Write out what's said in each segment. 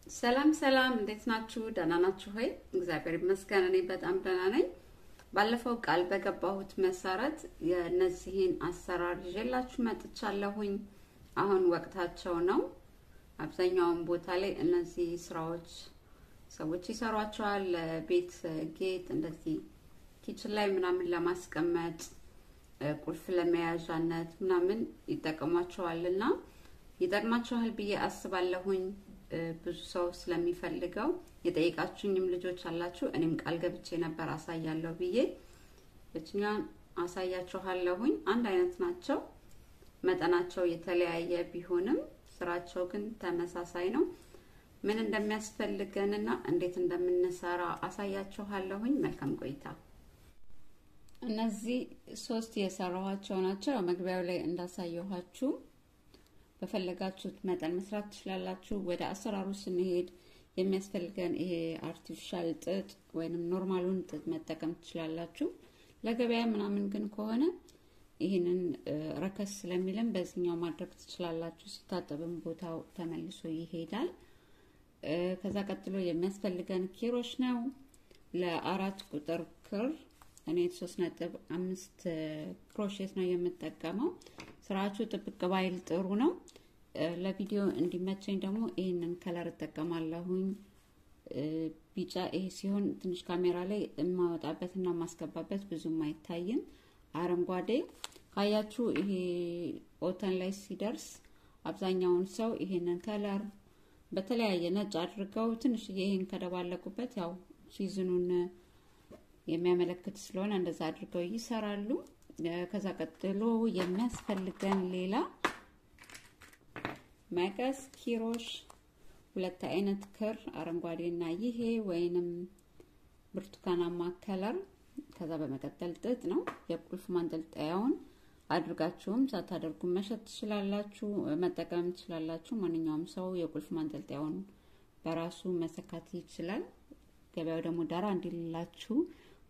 ሰላም ሰላም እንዴት ናችሁ? ደህና ናችሁ ሆይ? እግዚአብሔር ይመስገን እኔ በጣም ደህና ነኝ። ባለፈው ቃል በገባሁት መሰረት የነዚህን አሰራር ይዤላችሁ መጥቻለሁኝ። አሁን ወቅታቸው ነው። አብዛኛውን ቦታ ላይ እነዚህ ስራዎች ሰዎች ይሰሯቸዋል። ቤት ጌጥ እንደዚህ ኪችን ላይ ምናምን ለማስቀመጥ ቁልፍ ለመያዣነት ምናምን ይጠቀሟቸዋልና ይጠቅማችኋል ብዬ አስባለሁኝ። ብዙ ሰው ስለሚፈልገው የጠይቃችሁኝም ልጆች አላችሁ። እኔም ቃል ገብቼ ነበር አሳያለሁ ብዬ እኛን አሳያችኋለሁኝ። አንድ አይነት ናቸው። መጠናቸው የተለያየ ቢሆንም ስራቸው ግን ተመሳሳይ ነው። ምን እንደሚያስፈልገንና እንዴት እንደምንሰራ አሳያችኋለሁኝ። መልካም ቆይታ። እነዚህ 3 የሰራኋቸው ናቸው። መግቢያው ላይ እንዳሳየኋችሁ በፈለጋችሁት መጠን መስራት ትችላላችሁ። ወደ አሰራሩ ስንሄድ የሚያስፈልገን ይሄ አርቲፊሻል ጥጥ ወይንም ኖርማሉን ጥጥ መጠቀም ትችላላችሁ። ለገበያ ምናምን ግን ከሆነ ይሄንን ረከስ ስለሚልም በዚህኛው ማድረግ ትችላላችሁ። ሲታጠብም ቦታው ተመልሶ ይሄዳል። ከዛ ቀጥሎ የሚያስፈልገን ኪሮሽ ነው። ለ4 ቁጥር ክር እኔ 3.5 ክሮሼት ነው የምጠቀመው። ስራችሁ ጥብቅ ባይል ጥሩ ነው። ለቪዲዮ እንዲመቸኝ ደግሞ ይሄንን ከለር ተጠቀማለሁኝ። ቢጫ ይሄ ሲሆን ትንሽ ካሜራ ላይ ማወጣበትና ማስገባበት ብዙም አይታይም። አረንጓዴ ካያችሁ ይሄ ኦተን ላይ ሲደርስ አብዛኛውን ሰው ይሄንን ከለር በተለያየ ነጭ አድርገው ትንሽ ይሄን ከደባለቁበት ያው ሲዝኑን የሚያመለክት ስለሆነ እንደዛ አድርገው ይሰራሉ። ከዛ ቀጥሎ የሚያስፈልገን ሌላ መቀስ፣ ኪሮሽ፣ 2 አይነት ክር አረንጓዴና ይሄ ወይንም ብርቱካናማ ከለር። ከዛ በመቀጠል ጥጥ ነው። የቁልፍ ማንጠልጠያውን አድርጋችሁም ሳታደርጉ መሸጥ ትችላላችሁ፣ መጠቀም ትችላላችሁ። ማንኛውም ሰው የቁልፍ ማንጠልጠያውን በራሱ መሰካት ይችላል። ገበያው ደግሞ ዳራ እንዲላችሁ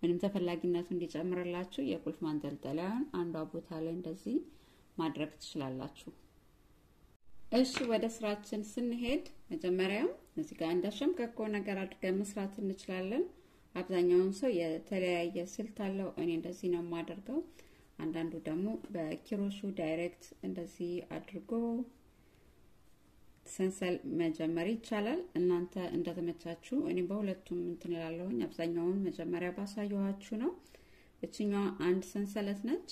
ምንም ተፈላጊነቱ እንዲጨምርላችሁ የቁልፍ ማንጠልጠያውን አንዷ ቦታ ላይ እንደዚህ ማድረግ ትችላላችሁ። እሺ ወደ ስራችን ስንሄድ መጀመሪያ እዚህ ጋር እንደሸምቀቆ ነገር አድርገን መስራት እንችላለን። አብዛኛውን ሰው የተለያየ ስልት አለው። እኔ እንደዚህ ነው የማደርገው። አንዳንዱ ደግሞ በኪሮሹ ዳይሬክት እንደዚህ አድርጎ ሰንሰል መጀመር ይቻላል። እናንተ እንደተመቻችሁ። እኔ በሁለቱም እንትን እላለሁኝ። አብዛኛውን መጀመሪያ ባሳየኋችሁ ነው። እቺኛዋ አንድ ሰንሰለት ነች።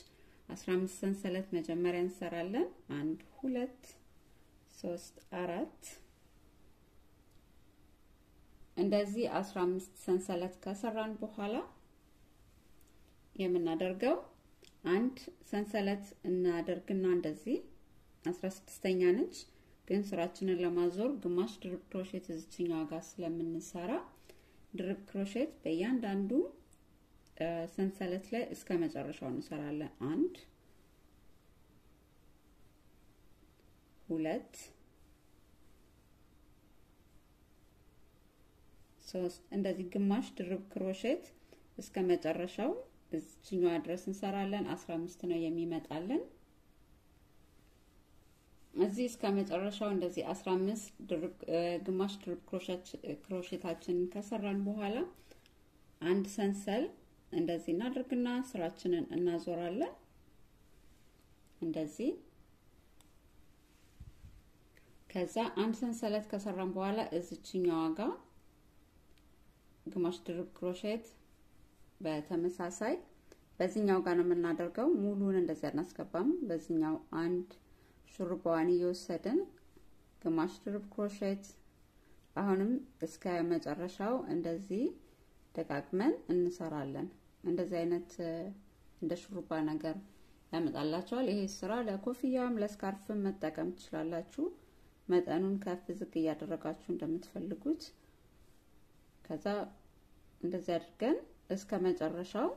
15 ሰንሰለት መጀመሪያ እንሰራለን። 1 2 3 4 እንደዚህ 15 ሰንሰለት ከሰራን በኋላ የምናደርገው አንድ ሰንሰለት እናደርግና እንደዚህ 16ኛ ነች። ግን ስራችንን ለማዞር ግማሽ ድርብ ክሮሼት እዚህኛው ጋር ስለምንሰራ ድርብ ክሮሼት በእያንዳንዱ ሰንሰለት ላይ እስከ መጨረሻው እንሰራለን። 1 2 3 እንደዚህ ግማሽ ድርብ ክሮሼት እስከ መጨረሻው እዚህኛው ድረስ እንሰራለን። 15 ነው የሚመጣልን። እዚህ እስከ መጨረሻው እንደዚህ 15 ግማሽ ድርብ ክሮሼታችንን ከሰራን በኋላ አንድ ሰንሰል እንደዚህ እናድርግና ስራችንን እናዞራለን። እንደዚህ ከዛ አንድ ሰንሰለት ከሰራን በኋላ እዚህኛው ጋር ግማሽ ድርብ ክሮሼት በተመሳሳይ በዚህኛው ጋር ነው የምናደርገው። ሙሉን እንደዚህ አናስገባም። በዚህኛው አንድ ሹሩባዋን እየወሰድን ግማሽ ድርብ ክሮሼት አሁንም እስከ መጨረሻው እንደዚህ ደጋግመን እንሰራለን። እንደዚህ አይነት እንደ ሹሩባ ነገር ያመጣላችኋል። ይሄ ስራ ለኮፍያም ለስካርፍም መጠቀም ትችላላችሁ። መጠኑን ከፍ ዝቅ እያደረጋችሁ እንደምትፈልጉት። ከዛ እንደዚህ አድርገን እስከ መጨረሻው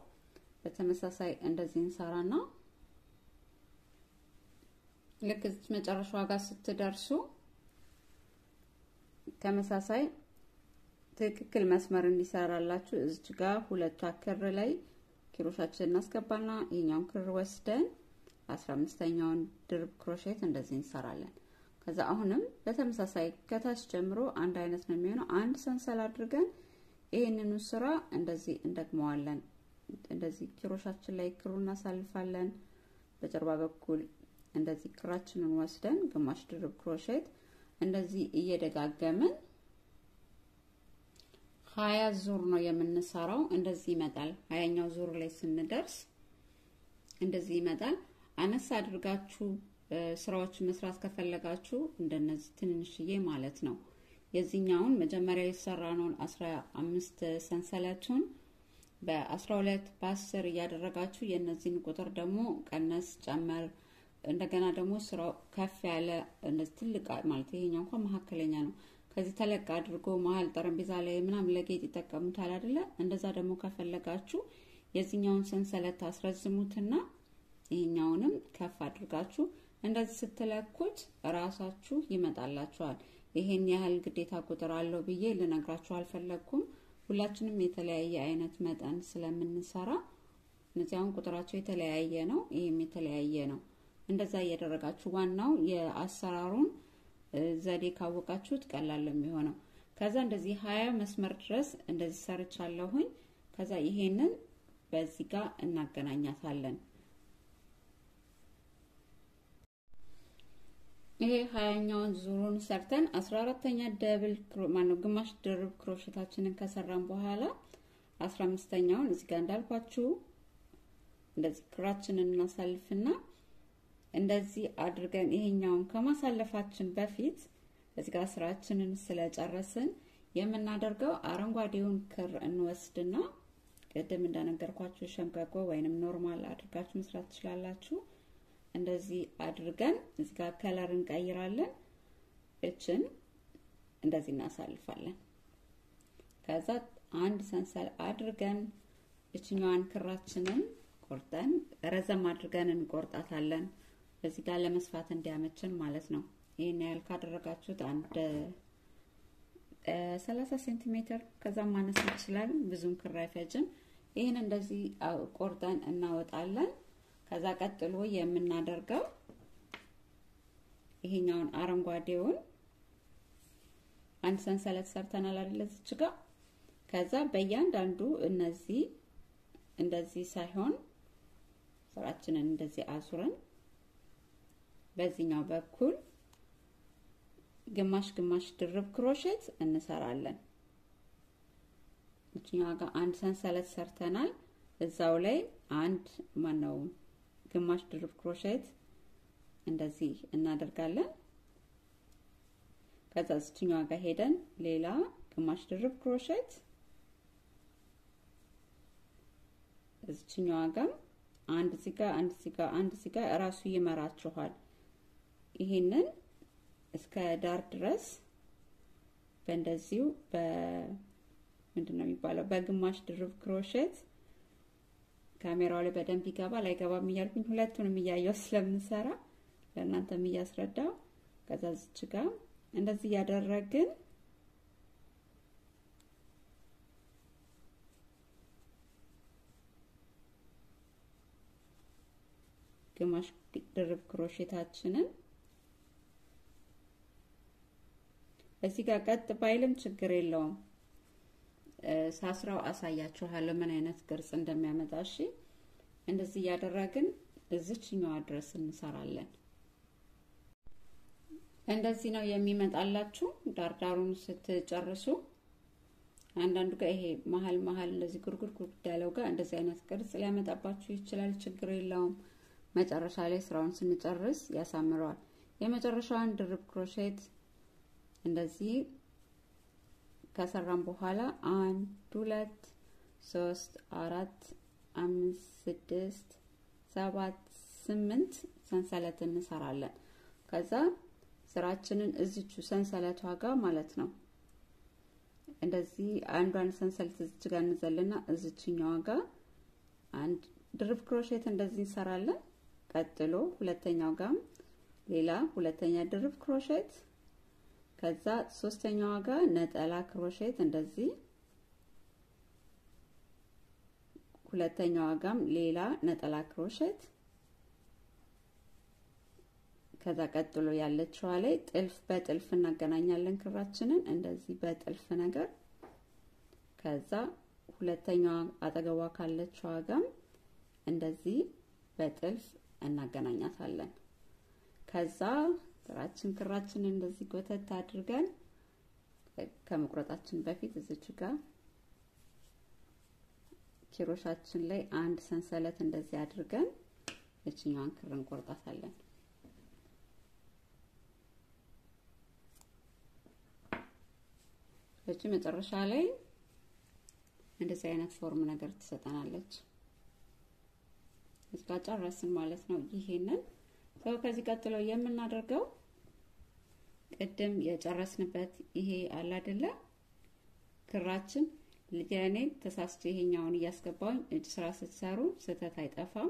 በተመሳሳይ እንደዚህ እንሰራና ልክ እዚህ መጨረሻው ጋር ስትደርሱ ተመሳሳይ ትክክል መስመር እንዲሰራላችሁ እዚህ ጋር ሁለቱ ክር ላይ ኪሮሻችንን እናስገባና ይሄኛውን ክር ወስደን 15ኛውን ድርብ ክሮሼት እንደዚህ እንሰራለን። ከዛ አሁንም በተመሳሳይ ከታች ጀምሮ አንድ አይነት ነው የሚሆነው። አንድ ሰንሰል አድርገን ይሄንኑ ስራ እንደዚህ እንደግመዋለን። እንደዚህ ክሮሻችን ላይ ክሩን እናሳልፋለን። በጀርባ በኩል እንደዚህ ክራችንን ወስደን ግማሽ ድርብ ክሮሼት እንደዚህ እየደጋገመን 20 ዙር ነው የምንሰራው። እንደዚህ ይመጣል። 20ኛው ዙር ላይ ስንደርስ እንደዚህ ይመጣል። አነሳ አድርጋችሁ ስራዎችን መስራት ከፈለጋችሁ እንደነዚህ ትንንሽዬ ማለት ነው የዚህኛውን መጀመሪያ የሰራነውን 15 ሰንሰለቱን በ12 በ10 እያደረጋችሁ የነዚህን ቁጥር ደግሞ ቀነስ ጨመር እንደገና ደግሞ ስራው ከፍ ያለ እንደዚህ ትልቅ ማለት ይሄኛው እንኳን መካከለኛ ነው። ከዚህ ተለቅ አድርጎ መሃል ጠረጴዛ ላይ ምናምን ለጌጥ ይጠቀሙታል አይደለ? እንደዛ ደግሞ ከፈለጋችሁ የዚህኛውን ሰንሰለት አስረዝሙትና ይሄኛውንም ከፍ አድርጋችሁ እንደዚህ ስትለኩት ራሳችሁ ይመጣላችኋል። ይሄን ያህል ግዴታ ቁጥር አለው ብዬ ልነግራችሁ አልፈለኩም። ሁላችንም የተለያየ አይነት መጠን ስለምንሰራ እነዚያውን ቁጥራቸው የተለያየ ነው፣ ይሄም የተለያየ ነው። እንደዛ እያደረጋችሁ ዋናው የአሰራሩን ዘዴ ካወቃችሁት ቀላል ነው የሚሆነው። ከዛ እንደዚህ 20 መስመር ድረስ እንደዚህ ሰርቻለሁኝ። ከዛ ይሄንን በዚህ ጋር እናገናኛታለን። ይሄ 20ኛውን ዙሩን ሰርተን 14ኛ ደብል ግማሽ ድርብ ክሮሼታችንን ከሰራን በኋላ 15ኛውን እዚህ ጋር እንዳልኳችሁ እንደዚህ ክራችንን እናሳልፍና እንደዚህ አድርገን ይሄኛውን ከማሳለፋችን በፊት እዚህ ጋር ስራችንን ስለጨረስን የምናደርገው አረንጓዴውን ክር እንወስድና ቅድም እንደነገርኳችሁ ሸምቀቆ ወይንም ኖርማል አድርጋችሁ መስራት ትችላላችሁ። እንደዚህ አድርገን እዚህ ጋር ከለር እንቀይራለን። እችን እንደዚህ እናሳልፋለን። ከዛ አንድ ሰንሰል አድርገን እችኛዋን ክራችንን ቆርጠን ረዘም አድርገን እንቆርጣታለን። በዚህ ጋር ለመስፋት እንዲያመችን ማለት ነው። ይሄን ያህል ካደረጋችሁት አንድ 30 ሴንቲሜትር ከዛም ማነስ ይችላል፣ ብዙም ክር አይፈጅም። ይሄን እንደዚህ ቆርጠን እናወጣለን። ከዛ ቀጥሎ የምናደርገው ይሄኛውን አረንጓዴውን አንድ ሰንሰለት ሰርተናል አይደል እዚህ ጋር። ከዛ በእያንዳንዱ እነዚህ እንደዚህ ሳይሆን ስራችንን እንደዚህ አዙረን በዚህኛው በኩል ግማሽ ግማሽ ድርብ ክሮሼት እንሰራለን። እኛው ጋር አንድ ሰንሰለት ሰርተናል። እዛው ላይ አንድ ማነው ግማሽ ድርብ ክሮሼት እንደዚህ እናደርጋለን። ከዛ እዚህኛው ጋር ሄደን ሌላ ግማሽ ድርብ ክሮሼት እዚህኛው ጋር አንድ እዚህ ጋር ራሱ ይመራችኋል። ይሄንን እስከ ዳር ድረስ በእንደዚሁ ምንድነው የሚባለው በግማሽ ድርብ ክሮሼት ካሜራው ላይ በደንብ ይገባል አይገባም እያልኩኝ ሁለቱንም እያየው ስለምንሰራ ለእናንተም እያስረዳው ከዛ እዚህ ጋር እንደዚህ ያደረግን ግማሽ ድርብ ክሮሼታችንን እዚህ ጋር ቀጥ ባይልም ችግር የለውም። ሳስራው አሳያችኋለሁ ምን አይነት ቅርጽ እንደሚያመጣ። እሺ እንደዚህ ያደረግን እዚህኛው ድረስ እንሰራለን። እንደዚህ ነው የሚመጣላችሁ። ዳርዳሩን ስትጨርሱ አንዳንዱ ጋር ይሄ መሃል እንደዚህ ጉርጉር ያለው ጋር እንደዚህ አይነት ቅርጽ ሊያመጣባችሁ ይችላል። ችግር የለውም። መጨረሻ ላይ ስራውን ስንጨርስ ያሳምረዋል። የመጨረሻውን ድርብ ክሮሼት እንደዚህ ከሰራን በኋላ 1 2 3 4 5 6 7 8 ሰንሰለት እንሰራለን። ከዛ ስራችንን እዚቹ ሰንሰለቷ ጋር ማለት ነው እንደዚህ አንዷን ሰንሰለት እዚች ጋር እንዘልና እዚችኛዋ ጋር አንድ ድርብ ክሮሼት እንደዚህ እንሰራለን። ቀጥሎ ሁለተኛው ጋር ሌላ ሁለተኛ ድርብ ክሮሼት ከዛ ሶስተኛው ጋር ነጠላ ክሮሼት እንደዚህ ሁለተኛው ጋር ሌላ ነጠላ ክሮሼት ከዛ ቀጥሎ ያለችው ላይ ጥልፍ በጥልፍ እናገናኛለን ክራችንን እንደዚህ በጥልፍ ነገር። ከዛ ሁለተኛዋ አጠገቧ ካለችው ጋር እንደዚህ በጥልፍ እናገናኛታለን። ከዛ ክራችን እንደዚህ ጎተት አድርገን ከመቁረጣችን በፊት እዚች ጋር ኪሮሻችን ላይ አንድ ሰንሰለት እንደዚህ አድርገን እቺኛዋን ክር እንቆርጣታለን። እቺ መጨረሻ ላይ እንደዚህ አይነት ፎርም ነገር ትሰጠናለች። እስካ ጨረስን ማለት ነው። ይሄንን ከዚህ ቀጥሎ የምናደርገው ቅድም የጨረስንበት ይሄ አለ አይደለ ክራችን ለኔ ተሳስቼ ይሄኛውን እያስገባውኝ እጅ ስራ ስትሰሩ ስህተት አይጠፋም።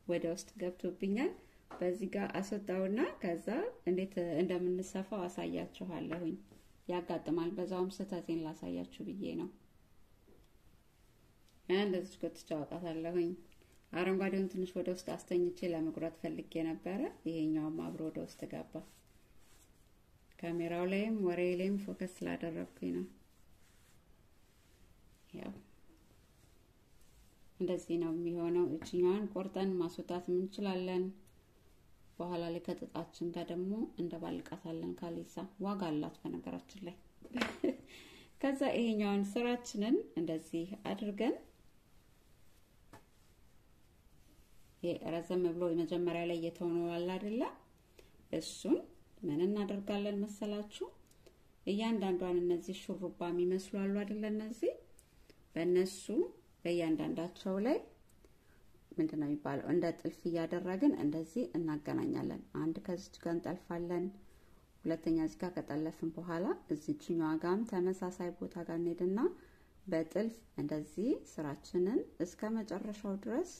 ወደ ውስጥ ገብቶብኛል። በዚህ ጋር አስወጣውና ከዛ እንዴት እንደምንሰፋው አሳያችኋለሁኝ። ያጋጥማል። በዛውም ስህተቴን ላሳያችሁ ብዬ ነው። እንደዚህ ከተጫወታለሁኝ። አረንጓዴውን ትንሽ ወደ ውስጥ አስተኝቼ ለመቁረጥ ፈልጌ ነበር። ይሄኛውም አብሮ ወደ ውስጥ ገባ። ካሜራው ላይም ወሬ ላይም ፎከስ ስላደረኩኝ ነው። ያው እንደዚህ ነው የሚሆነው። እቺኛዋን ቆርጠን ማስወጣት እንችላለን። በኋላ ላይ ከጥጣችን ጋር ደግሞ እንደባልቃታለን። ካሊሳ ዋጋ አላት በነገራችን ላይ። ከዛ ይሄኛውን ስራችንን እንደዚህ አድርገን የረዘም ብሎ የመጀመሪያ ላይ የተሆነው አለ አይደለ? እሱን ምን እናደርጋለን መሰላችሁ? እያንዳንዷን እነዚህ ሹሩባ የሚመስሉ አሉ አይደለ? እነዚህ በእነሱ በእያንዳንዳቸው ላይ ምንድነው የሚባለው እንደ ጥልፍ እያደረግን እንደዚህ እናገናኛለን። አንድ ከዚህ ጋር እንጠልፋለን። ሁለተኛ እዚህ ጋር ከጠለፍን በኋላ እዚህኛዋ ጋርም ተመሳሳይ ቦታ ጋር እንሄድና በጥልፍ እንደዚህ ስራችንን እስከ መጨረሻው ድረስ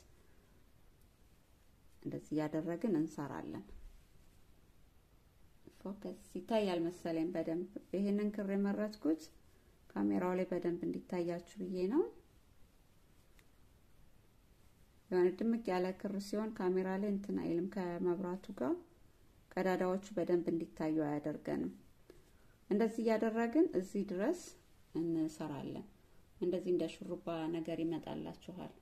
እንደዚህ ያደረግን እንሰራለን። ፎከስ ይታያል መሰለኝ በደንብ። ይሄንን ክር የመረጥኩት ካሜራው ላይ በደንብ እንዲታያችሁ ብዬ ነው። የሆነ ድምቅ ያለ ክር ሲሆን ካሜራ ላይ እንትን አይልም ከመብራቱ ጋር ቀዳዳዎቹ በደንብ እንዲታዩ አያደርገንም። እንደዚህ ያደረግን እዚህ ድረስ እንሰራለን። እንደዚህ እንደ ሹሩባ ነገር ይመጣላችኋል።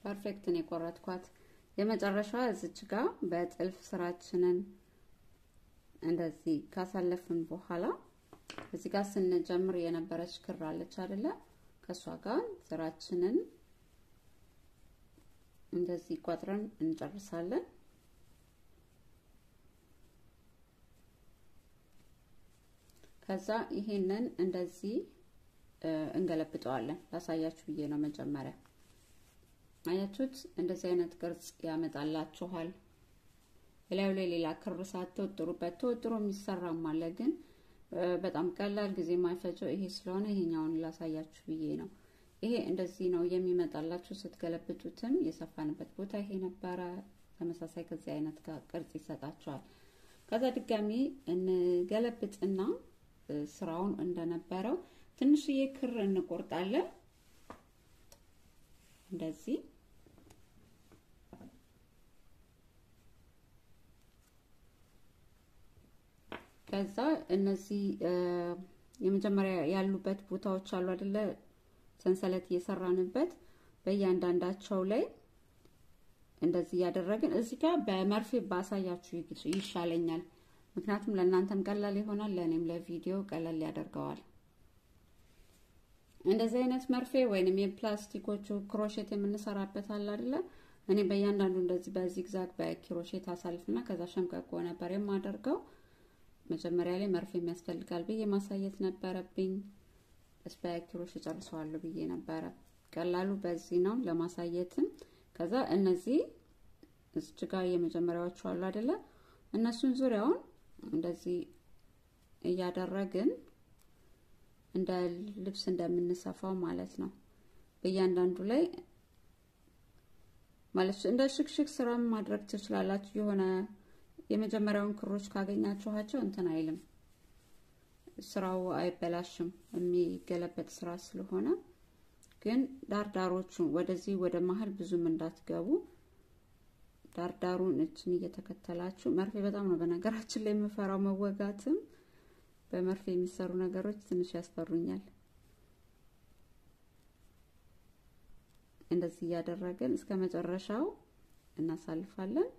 ፐርፌክት ነው የቆረጥኳት። የመጨረሻው እዚች ጋር በጥልፍ ስራችንን እንደዚህ ካሳለፍን በኋላ እዚህ ጋር ስንጀምር የነበረች ክር አለች አይደለ? ከሷ ጋር ስራችንን እንደዚህ ቆጥረን እንጨርሳለን። ከዛ ይሄንን እንደዚህ እንገለብጠዋለን። ላሳያችሁ ብዬ ነው መጀመሪያ። አያችሁት? እንደዚህ አይነት ቅርጽ ያመጣላችኋል። በላዩ ላይ ሌላ ክር ሳትወጥሩበት ተወጥሮ የሚሰራም አለ፣ ግን በጣም ቀላል ጊዜ ማይፈጀው ይሄ ስለሆነ ይሄኛውን ላሳያችሁ ብዬ ነው። ይሄ እንደዚህ ነው የሚመጣላችሁ። ስትገለብጡትም የሰፋንበት ቦታ ይሄ ነበረ። ተመሳሳይ ከዚህ አይነት ጋር ቅርጽ ይሰጣችኋል። ከዛ ድጋሚ እንገለብጥና ስራውን እንደነበረው ትንሽዬ ክር እንቆርጣለን እንደዚህ። ከዛ እነዚህ የመጀመሪያ ያሉበት ቦታዎች አሉ አይደለ? ሰንሰለት እየሰራንበት በእያንዳንዳቸው ላይ እንደዚህ ያደረግን እዚህ ጋር በመርፌ ባሳያችሁ ይሻለኛል። ምክንያቱም ለእናንተም ቀላል ይሆናል፣ ለኔም ለቪዲዮ ቀላል ያደርገዋል። እንደዚህ አይነት መርፌ ወይንም የፕላስቲኮቹ ክሮሼት የምንሰራበት አለ አይደለ? እኔ በእያንዳንዱ እንደዚህ በዚግዛግ በክሮሼት አሳልፍና ከዛ ሸምቀቆ ነበር የማደርገው። መጀመሪያ ላይ መርፌ የሚያስፈልጋል ብዬ ማሳየት ነበረብኝ። በክሮሼት ጨርሰዋለሁ ብዬ ነበር። ቀላሉ በዚህ ነው ለማሳየትም። ከዛ እነዚህ እዚህ ጋር የመጀመሪያዎቹ አሉ አይደለ? እነሱን ዙሪያውን እንደዚህ እያደረግን እንደ ልብስ እንደምንሰፋው ማለት ነው። በእያንዳንዱ ላይ ማለት እንደ ሽክሽክ ስራ ማድረግ ትችላላችሁ። የሆነ የመጀመሪያውን ክሮች ካገኛችኋቸው እንትን አይልም፣ ስራው አይበላሽም። የሚገለበጥ ስራ ስለሆነ ግን ዳርዳሮቹ ወደዚህ ወደ መሃል ብዙም እንዳትገቡ ዳርዳሩን እችን እየተከተላችሁ መርፌ በጣም ነው በነገራችን ላይ የምፈራው መወጋትም በመርፌ የሚሰሩ ነገሮች ትንሽ ያስፈሩኛል እንደዚህ ያደረገን እስከ መጨረሻው እናሳልፋለን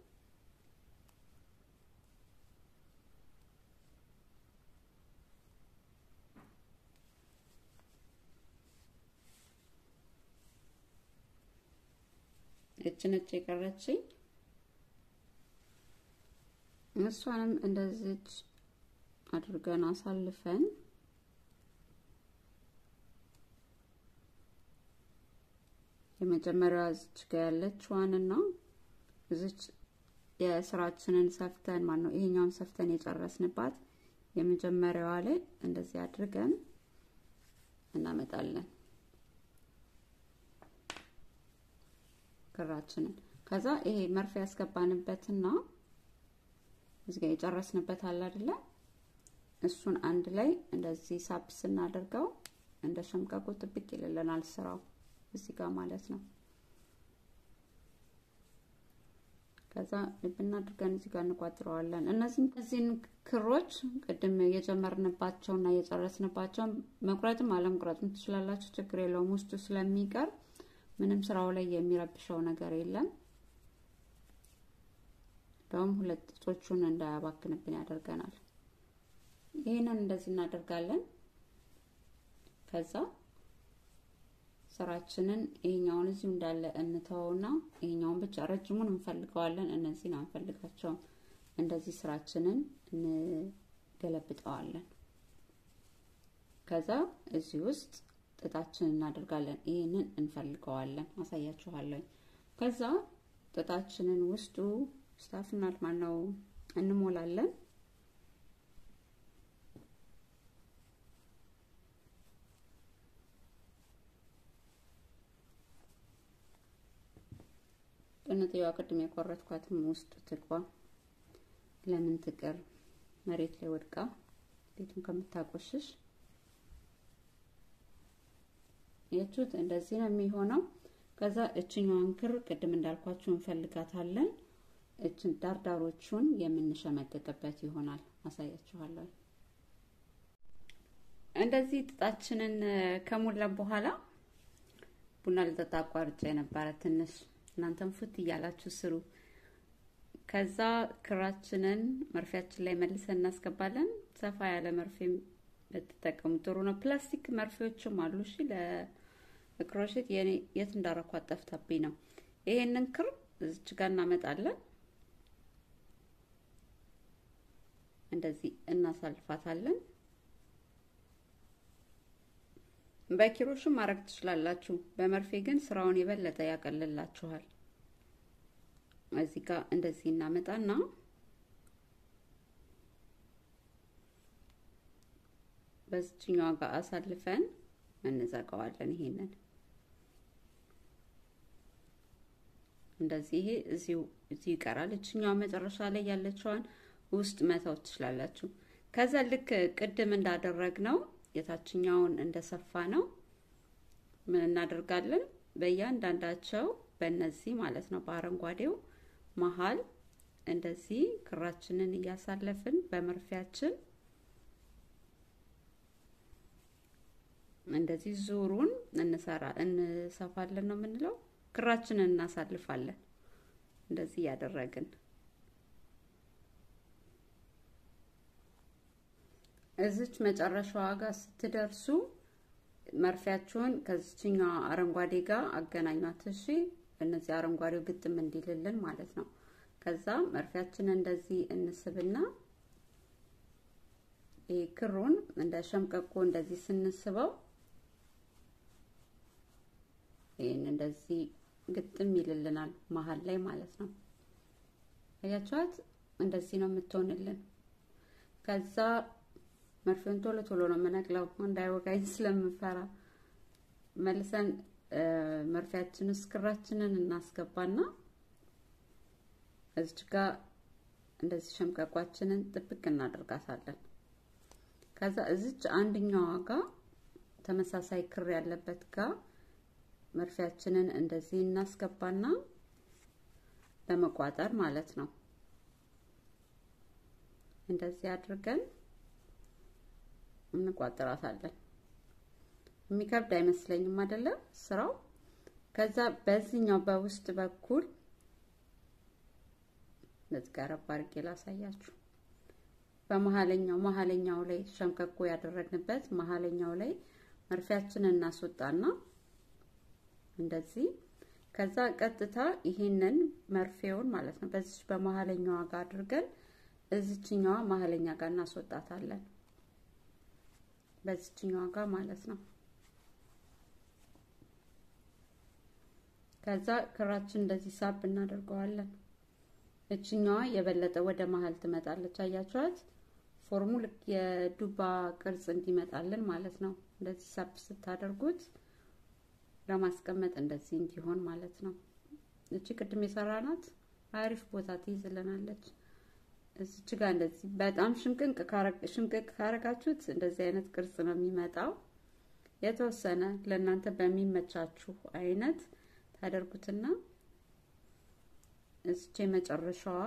እችነች የቀረችኝ እሷንም እንደዚህ አድርገን አሳልፈን የመጀመሪያው እዚህ ጋር ያለችዋንና እዚህ የስራችንን ሰፍተን ማለት ነው ይሄኛውን ሰፍተን የጨረስንባት የመጀመሪያዋ ላይ እንደዚህ አድርገን እናመጣለን ክራችንን ከዛ ይሄ መርፌ ያስገባንበትና እዚህ ጋር የጨረስንበት አለ አይደለ እሱን አንድ ላይ እንደዚህ ሳብስ እናደርገው እንደ ሸምቀቁ ጥብቅ ይልልናል ስራው እዚህ ጋር ማለት ነው ከዛ ልብና አድርገን እዚህ ጋር እንቋጥረዋለን እነዚህን ክሮች ቅድም የጀመርንባቸውና የጨረስንባቸው መቁረጥም አለመቁረጥም ትችላላችሁ ችግር የለውም ውስጡ ስለሚቀር ምንም ስራው ላይ የሚረብሸው ነገር የለም ደም ሁለት ጾቹን እንዳያባክንብን ያደርገናል ይሄንን እንደዚህ እናደርጋለን ከዛ ስራችንን ይሄኛውን እዚሁ እንዳለ እንተውና ይሄኛውን ብቻ ረጅሙን እንፈልገዋለን እነዚህን አንፈልጋቸው እንደዚህ ስራችንን እንገለብጠዋለን ከዛ እዚህ ውስጥ ጥጣችንን እናደርጋለን ይሄንን እንፈልገዋለን አሳያችኋለሁ ከዛ ጥጣችንን ውስጡ ስታፍናል ማነው እንሞላለን እነዚያው ቅድም የቆረጥኳትም ውስጥ ትግባ ለምን ትቀር መሬት ላይ ወድቃ ቤቱን ከምታቆሽሽ የቱት እንደዚህ ነው የሚሆነው ከዛ እችኛዋን ክር ቅድም እንዳልኳችሁ እንፈልጋታለን እችን ዳርዳሮቹን የምንሸመቀቅበት ይሆናል አሳያችኋለሁ እንደዚህ ጥጣችንን ከሞላ በኋላ ቡና ልጠጣ አቋርጬ ነበር ትንሽ እናንተም ፍት ይያላችሁ ስሩ ከዛ ክራችንን መርፊያችን ላይ መልሰን እናስገባለን ሰፋ ያለ መርፌም በተጠቀሙ ጥሩ ነው ፕላስቲክ መርፌዎችም አሉ እሺ ለክሮሼት የኔ የት እንዳረኳት ጠፍታብኝ ነው ይሄንን ክር እዚህ ጋር እናመጣለን እንደዚህ እናሳልፋታለን በኪሮሽም ማረግ ትችላላችሁ በመርፌ ግን ስራውን ይበለጠ ያቀልላችኋል እዚህ ጋር እንደዚህ እናመጣና በዚህኛው ጋር አሳልፈን እንዘጋዋለን ይሄንን እንደዚህ እዚሁ ይቀራል እቺኛው መጨረሻ ላይ ያለችዋን ውስጥ መታው ትችላላችሁ ከዛ ልክ ቅድም እንዳደረግነው የታችኛውን እንደሰፋ ነው ምን እናደርጋለን በእያንዳንዳቸው በእነዚህ ማለት ነው በአረንጓዴው መሃል እንደዚህ ክራችንን እያሳለፍን በመርፊያችን እንደዚህ ዙሩን እንሰፋለን ነው የምንለው ክራችንን እናሳልፋለን እንደዚህ ያደረግን እዚች መጨረሻዋ ጋር ስትደርሱ መርፊያችሁን ከዚህኛው አረንጓዴ ጋር አገናኙት እሺ እነዚህ አረንጓዴው ግጥም እንዲልልን ማለት ነው ከዛ መርፊያችንን እንደዚህ እንስብና ክሩን እንደ ሸምቀቆ እንደዚህ ስንስበው ይሄን እንደዚህ ግጥም ይልልናል መሃል ላይ ማለት ነው አያችኋት እንደዚህ ነው የምትሆንልን ከዛ መርፌውን ቶሎ ነው መነቅለው እንዳይወጋኝ ስለምፈራ መልሰን መርፊያችን ስክራችንን እናስገባና እዚህ ጋር እንደዚህ ሸምቀቋችንን ጥብቅ እናደርጋታለን ከዛ እዚች አንደኛው ጋር ተመሳሳይ ክር ያለበት ጋር መርፊያችንን እንደዚህ እናስገባና ለመቋጠር ማለት ነው። እንደዚህ አድርገን እንቋጥራታለን። የሚከብድ አይመስለኝም አይደለ ስራው። ከዛ በዚህኛው በውስጥ በኩል ለዝጋራ ባርጌ ላሳያችሁ። በመሃለኛው ላይ ሸምቀቆ ያደረግንበት መሃለኛው ላይ መርፊያችንን እናስወጣና እንደዚህ ከዛ ቀጥታ ይሄንን መርፌውን ማለት ነው በዚህ በመሃለኛው ጋር አድርገን እዚህኛው መሃለኛ ጋር እናስወጣታለን። በዚህኛው ጋር ማለት ነው። ከዛ ክራችን እንደዚህ ሳብ እናደርገዋለን። እቺኛዋ የበለጠ ወደ መሃል ትመጣለች። አያችኋት? ፎርሙል የዱባ ቅርጽ እንዲመጣልን ማለት ነው። እንደዚህ ሳብ ስታደርጉት ለማስቀመጥ እንደዚህ እንዲሆን ማለት ነው። እቺ ቅድም የሰራናት አሪፍ ቦታ ትይዝልናለች። እዚች ጋር እንደዚህ በጣም ሽምቅቅ ካረጋችሁት እንደዚህ አይነት ቅርጽ ነው የሚመጣው። የተወሰነ ለእናንተ በሚመቻችሁ አይነት ታደርጉትና እዚች መጨረሻዋ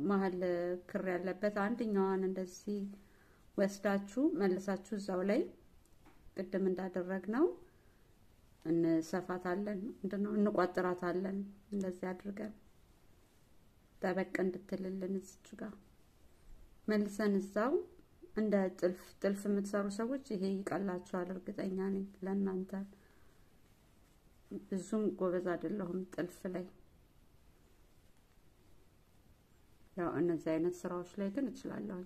መሃል ክር ያለበት አንደኛዋን እንደዚህ ወስዳችሁ መልሳችሁ እዛው ላይ ቅድም እንዳደረግነው እንሰፋታለን። እንደው እንቋጥራታለን። እንደዚህ አድርገን ጠበቅ እንድትልልን እዚች ጋር መልሰን እዛው እንደ ጥልፍ የምትሰሩ ሰዎች ይሄ ይቀላችኋል እርግጠኛ ነኝ። ለእናንተ ብዙም ጎበዝ አይደለሁም ጥልፍ ላይ። ያው እነዚህ አይነት ስራዎች ላይ ግን እችላለሁ።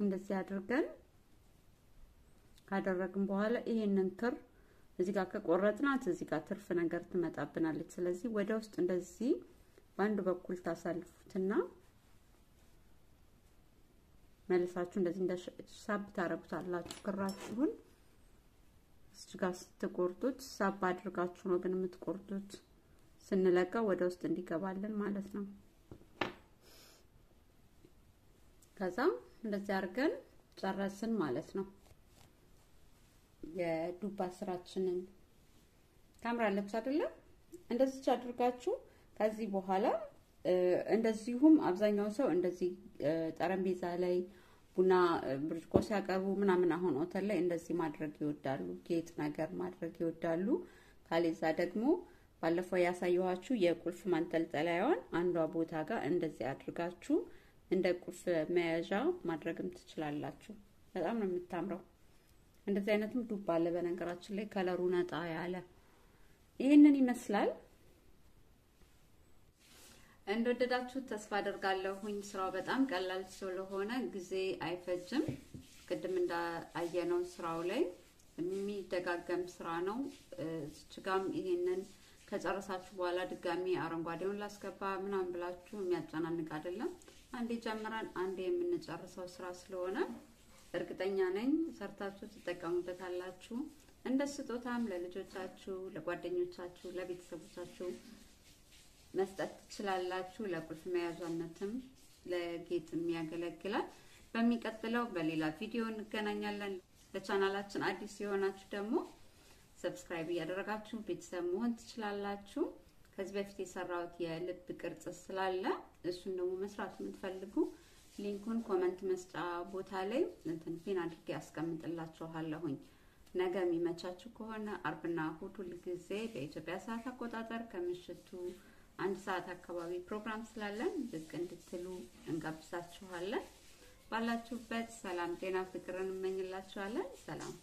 እንደዚህ አድርገን ካደረግን በኋላ ይሄንን ክር እዚህ ጋር ከቆረጥናት እዚህ ጋር ትርፍ ነገር ትመጣብናለች። ስለዚህ ወደ ውስጥ እንደዚህ በአንድ በኩል ታሳልፉትና መልሳችሁ እንደዚህ እንደሳብ ታረጉታላችሁ። ክራችሁን እዚህ ጋር ስትቆርጡት ሳብ አድርጋችሁ ነው ግን የምትቆርጡት። ስንለቀው ወደ ውስጥ እንዲገባልን ማለት ነው። ከዛ እንደዚህ አድርገን ጨረስን ማለት ነው። የዱባ ስራችንን ታምራለች አይደለ? እንደዚህ አድርጋችሁ ከዚህ በኋላ እንደዚሁም አብዛኛው ሰው እንደዚህ ጠረጴዛ ላይ ቡና ብርጭቆ ሲያቀርቡ ምናምን አሁን ሆቴል ላይ እንደዚህ ማድረግ ይወዳሉ። ጌጥ ነገር ማድረግ ይወዳሉ። ካለዛ ደግሞ ባለፈው ያሳየኋችሁ የቁልፍ ማንጠልጠያዋን አንዷ ቦታ ጋር እንደዚህ አድርጋችሁ እንደ ቁልፍ መያዣ ማድረግም ትችላላችሁ። በጣም ነው የምታምረው። እንደዚህ አይነትም ዱባ አለ በነገራችን ላይ ከለሩ ነጣ ያለ። ይሄንን ይመስላል። እንደወደዳችሁ ተስፋ አደርጋለሁኝ። ስራው በጣም ቀላል ስለሆነ ጊዜ አይፈጅም። ቅድም እንዳየነው ስራው ላይ የሚደጋገም ስራ ነው። እችጋም ይሄንን ከጨረሳችሁ በኋላ ድጋሚ አረንጓዴውን ላስገባ ምናምን ብላችሁ የሚያጨናንቅ አይደለም። አንዴ ጀምረን አንዴ የምንጨርሰው ስራ ስለሆነ እርግጠኛ ነኝ ሰርታችሁ ትጠቀሙበታላችሁ። እንደ ስጦታም ለልጆቻችሁ፣ ለጓደኞቻችሁ፣ ለቤተሰቦቻችሁ መስጠት ትችላላችሁ። ለቁልፍ መያዣነትም ለጌጥም ያገለግላል። በሚቀጥለው በሌላ ቪዲዮ እንገናኛለን። ለቻናላችን አዲስ የሆናችሁ ደግሞ ሰብስክራይብ ያደረጋችሁ ቤተሰብ መሆን ትችላላችሁ። ከዚህ በፊት የሰራሁት የልብ ቅርጽ ስላለ እሱን ደግሞ መስራት የምትፈልጉ ሊንኩን ኮሜንት መስጫ ቦታ ላይ ፒን አድርጌ አስቀምጥላችኋለሁኝ። ነገ የሚመቻችሁ ከሆነ አርብና እሁድ ሁሉ ጊዜ በኢትዮጵያ ሰዓት አቆጣጠር ከምሽቱ 1 ሰዓት አካባቢ ፕሮግራም ስላለን ብቅ እንድትሉ እንጋብዛችኋለን። ባላችሁበት ሰላም፣ ጤና፣ ፍቅርን እንመኝላችኋለን። ሰላም።